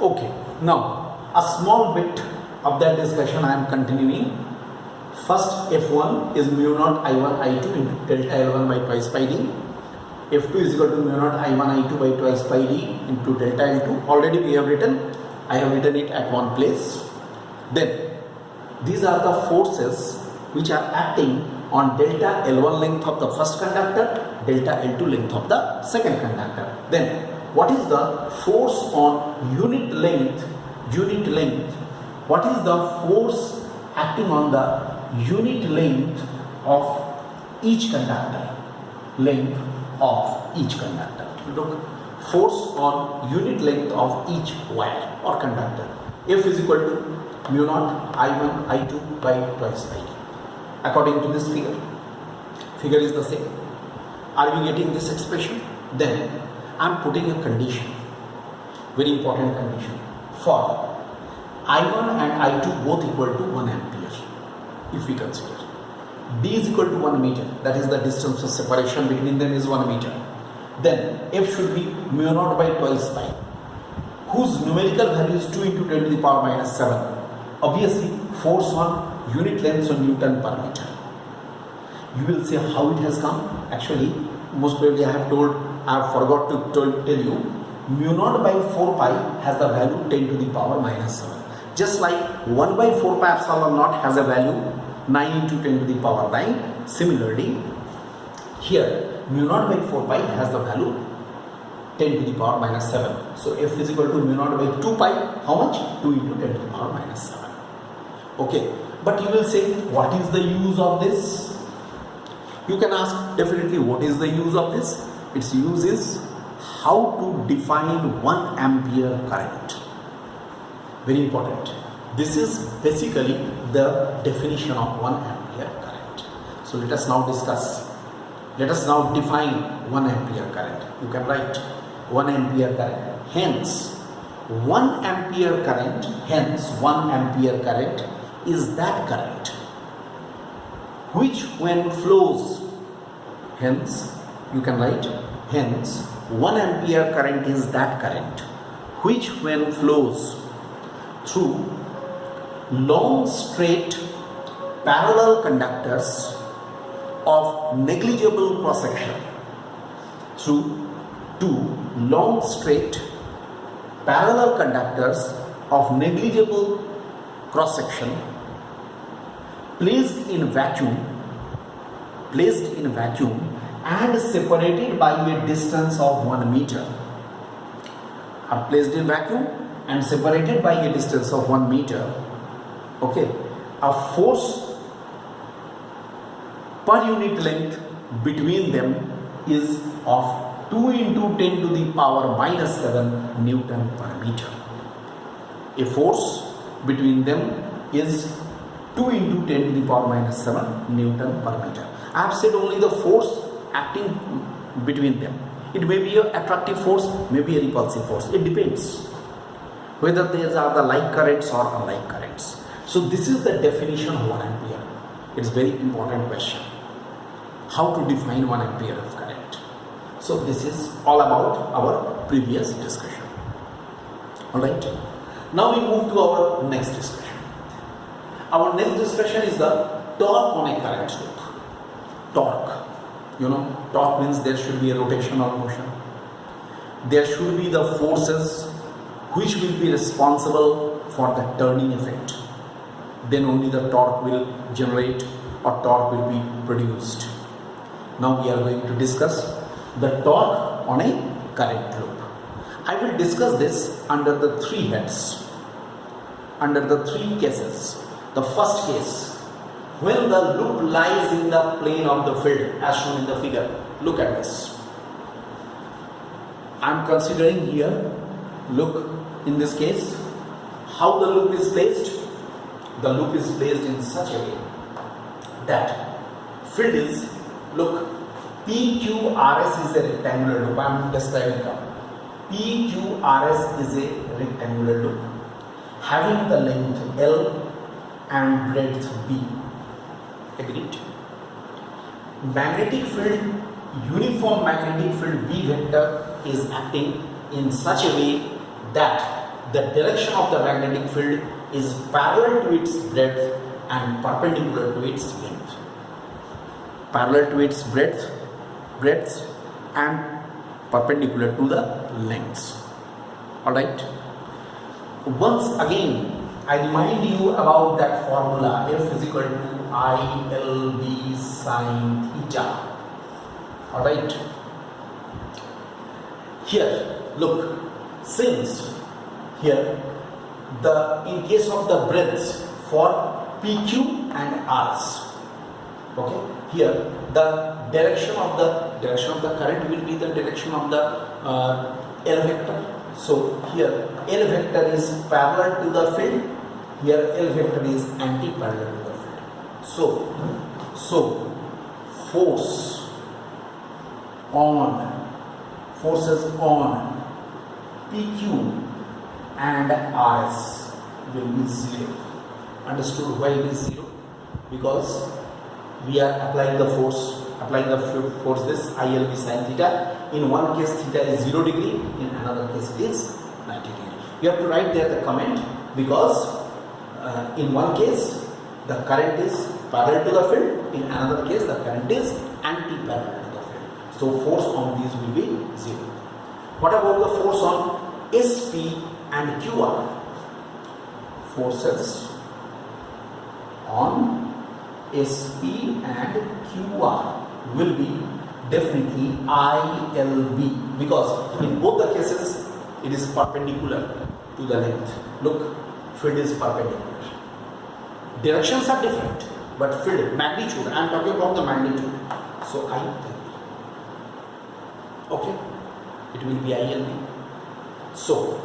Okay, now a small bit of that discussion I am continuing. First, F1 is mu naught I1 I2 into delta L1 by twice pi d. F2 is equal to mu naught I1 I2 by twice pi d into delta L2. Already we have written, I have written it at one place. Then, these are the forces which are acting on delta L1 length of the first conductor, delta L2 length of the second conductor. Then, what is the force on unit length? What is the force acting on the unit length of each conductor? Length of each conductor. Look, force on unit length of each wire or conductor. F is equal to mu naught I1 I2 by twice pi d. According to this figure is the same. Are we getting this expression? Then I am putting a condition, very important condition, for I1 and I2 both equal to 1 ampere. If we consider D is equal to 1 meter, that is the distance of separation between them is 1 meter. Then F should be mu naught by twice pi, whose numerical value is 2 into 10 to the power minus 7. Obviously, force on unit length on Newton per meter. You will say how it has come. Actually, most probably I have forgot to tell you, mu naught by 4 pi has the value 10 to the power minus 7. Just like 1 by 4 pi epsilon naught has a value 9 into 10 to the power 9. Similarly, here mu naught by 4 pi has the value 10 to the power minus 7. So F is equal to mu naught by 2 pi. How much? 2 into 10 to the power minus 7. Okay, but you will say, what is the use of this? You can ask definitely what is the use of this? Its use is how to define 1 ampere current. Very important. This is basically the definition of 1 ampere current. So let us now discuss. Let us now define 1 ampere current. You can write 1 ampere current. Hence, 1 ampere current, is that current which when flows, hence you can write, hence 1 ampere current is that current which when flows through long straight parallel conductors of negligible cross section, through two long straight parallel conductors of negligible cross section placed in vacuum and separated by a distance of 1 meter. Are placed in vacuum and separated by a distance of 1 meter. Okay, a force per unit length between them is of 2 into 10 to the power minus 7 Newton per meter. A force between them is 2 into 10 to the power minus 7 Newton per meter. I have said only the force acting between them. It may be an attractive force, may be a repulsive force. It depends whether these are the like currents or unlike currents. So this is the definition of 1 ampere. It's a very important question. How to define 1 ampere of current. So this is all about our previous discussion. Alright. Now we move to our next discussion. Our next discussion is the torque on a current loop. Torque. You know, torque means there should be a rotational motion. There should be the forces which will be responsible for the turning effect. Then only the torque will generate or torque will be produced. Now we are going to discuss the torque on a current loop. I will discuss this under the 3 heads, under the 3 cases. The first case, when the loop lies in the plane of the field as shown in the figure. Look at this. I am considering here, look in this case, how the loop is placed. The loop is placed in such a way that field is, look, PQRS is a rectangular loop. I am describing now. PQRS is a rectangular loop having the length L and breadth B. Agreed? Magnetic field, uniform magnetic field B vector is acting in such a way that the direction of the magnetic field is parallel to its breadth and perpendicular to its length. Parallel to its breadth and perpendicular to the lengths. Alright. Once again, I remind you about that formula, F is equal to ILB sine theta. Alright. Here, look, since here in case of the breadth for PQ and Rs, okay, here the direction of the current will be the direction of the L vector. So here L vector is parallel to the field, here L vector is anti-parallel to the field. So forces on PQ and Rs will be 0. Understood why it is 0? Because we are applying the force this ILB sin theta. In one case theta is 0 degree, in another case it is 90 degree. You have to write there the comment, because in one case the current is parallel to the field, in another case the current is anti-parallel to the field. So force on these will be 0. What about the force on SP and QR? Forces on SP and QR will be definitely ILB, because in both the cases it is perpendicular to the length. Look, field is perpendicular. Directions are different, but field, magnitude, I am talking about the magnitude. So ILB. Okay, it will be ILB. So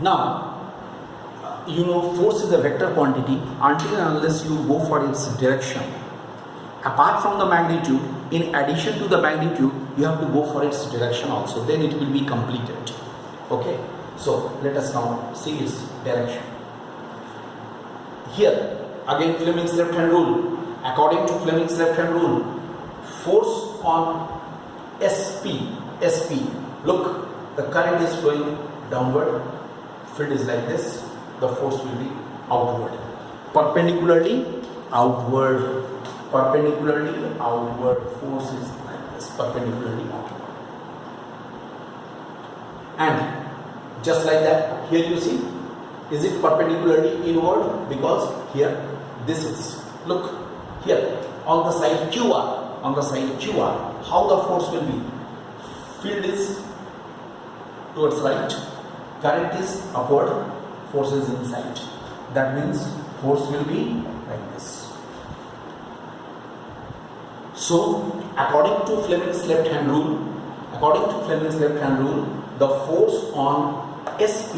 now you know force is a vector quantity until and unless you go for its direction. Apart from the magnitude, in addition to the magnitude, you have to go for its direction also, then it will be completed. Okay, so let us now see its direction. Here again Fleming's left hand rule. According to Fleming's left hand rule, force on SP, look, the current is flowing downward, field is like this, the force will be outward, perpendicularly outward, force is like this, perpendicularly outward. And just like that, here you see, is it perpendicularly inward? Because here this is, look, here on the side QR, how the force will be? Field is towards right, current is upward, force is inside. That means force will be like this. So according to Fleming's left hand rule, the force on SP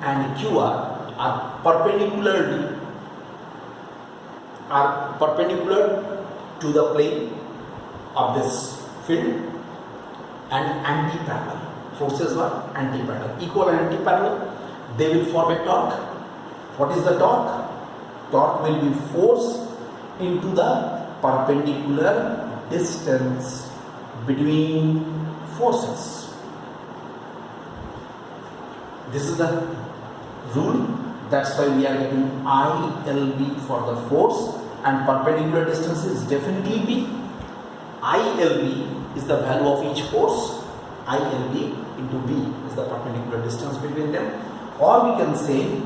and QR are perpendicular to the plane of this field and anti-parallel. Forces are anti-parallel, equal and anti-parallel. They will form a torque. What is the torque? Torque will be force into the perpendicular distance between forces. This is the rule. That's why we are getting ILB for the force, and perpendicular distance is definitely B. ILB is the value of each force. ILB into B is the perpendicular distance between them. Or we can say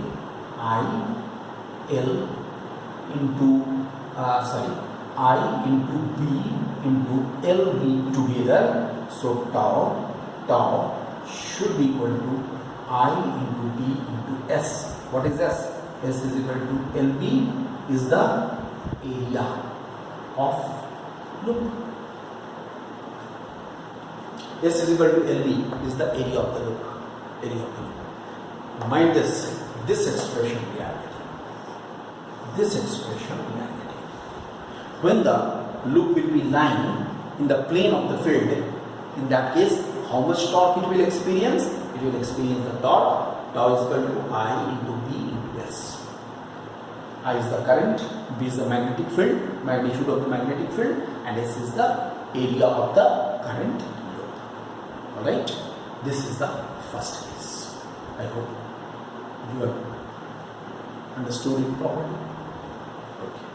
I into B into LB together. So tau should be equal to I into B into S. What is S? S is equal to LB is the area of loop. S is equal to LB is the area of the loop. Mind this expression we are getting. When the loop will be lying in the plane of the field, in that case, how much torque it will experience? It will experience the torque. Tau is equal to I into B into S. I is the current, B is the magnetic field, magnitude of the magnetic field, and S is the area of the current loop. Alright, this is the first case. I hope you have understood it properly. Okay.